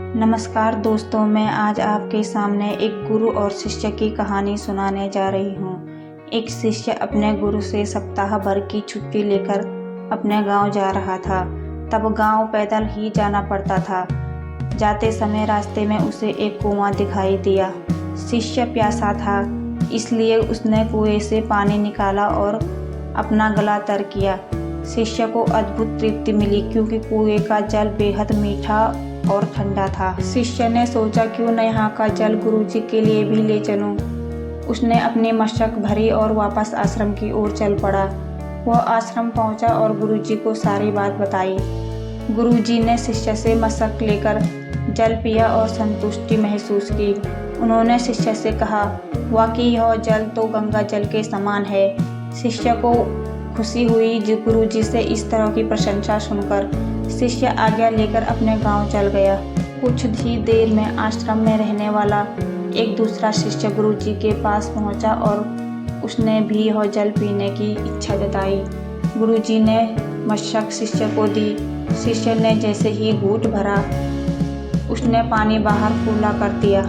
नमस्कार दोस्तों, मैं आज आपके सामने एक गुरु और शिष्य की कहानी सुनाने जा रही हूँ। एक शिष्य अपने गुरु से सप्ताह भर की छुट्टी लेकर अपने गांव जा रहा था। तब गांव पैदल ही जाना पड़ता था। जाते समय रास्ते में उसे एक कुआं दिखाई दिया। शिष्य प्यासा था, इसलिए उसने कुएं से पानी निकाला और अपना गला तर किया। शिष्य को अद्भुत तृप्ति मिली क्योंकि कुएं का जल बेहद मीठा और ठंडा था। शिष्य ने सोचा, क्यों न यहाँ का जल गुरुजी के लिए भी ले चलूं। उसने अपनी मशक भरी और वापस आश्रम की ओर चल पड़ा। वह आश्रम पहुंचा और गुरुजी को सारी बात बताई। गुरुजी ने शिष्य से मशक लेकर जल पिया और संतुष्टि महसूस की। उन्होंने शिष्य से कहा, वाकई यह जल तो गंगा जल के समान है। शिष्य को खुशी हुई गुरुजी से इस तरह की प्रशंसा सुनकर। शिष्य आज्ञा लेकर अपने गांव चल गया। कुछ ही देर में आश्रम में रहने वाला एक दूसरा शिष्य गुरुजी के पास पहुंचा और उसने भी यह जल पीने की इच्छा जताई। गुरुजी ने मशक शिष्य को दी। शिष्य ने जैसे ही घूंट भरा, उसने पानी बाहर फूला कर दिया।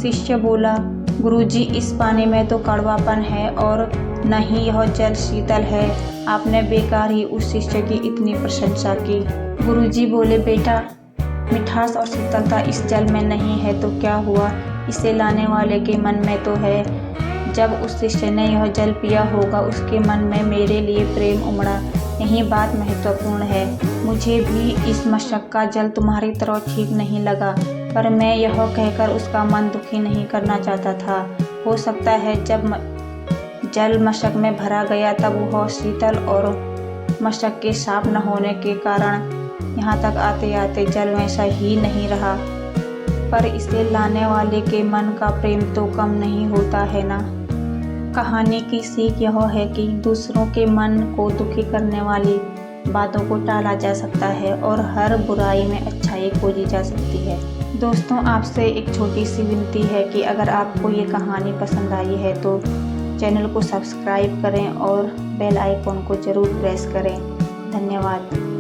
शिष्य बोला, गुरुजी, इस पानी में तो कड़वापन है और न ही यह जल शीतल है। आपने बेकार ही उस शिष्य की इतनी प्रशंसा की। गुरुजी बोले, बेटा, मिठास और शीतलता इस जल में नहीं है तो क्या हुआ, इसे लाने वाले के मन में तो है। जब उस शिष्य ने यह जल पिया होगा, उसके मन में मेरे लिए प्रेम उमड़ा। यही बात महत्वपूर्ण है। मुझे भी इस मशक का जल तुम्हारी तरह ठीक नहीं लगा, पर मैं यह कहकर उसका मन दुखी नहीं करना चाहता था। हो सकता है जब जल मशक में भरा गया तब वह शीतल और मशक के साफ न होने के कारण यहाँ तक आते आते जल वैसा ही नहीं रहा। पर इसे लाने वाले के मन का प्रेम तो कम नहीं होता है ना। कहानी की सीख यह है कि दूसरों के मन को दुखी करने वाली बातों को टाला जा सकता है और हर बुराई में अच्छाई खोजी जा सकती है। दोस्तों, आपसे एक छोटी सी विनती है कि अगर आपको ये कहानी पसंद आई है तो चैनल को सब्सक्राइब करें और बेल आइकॉन को ज़रूर प्रेस करें। धन्यवाद।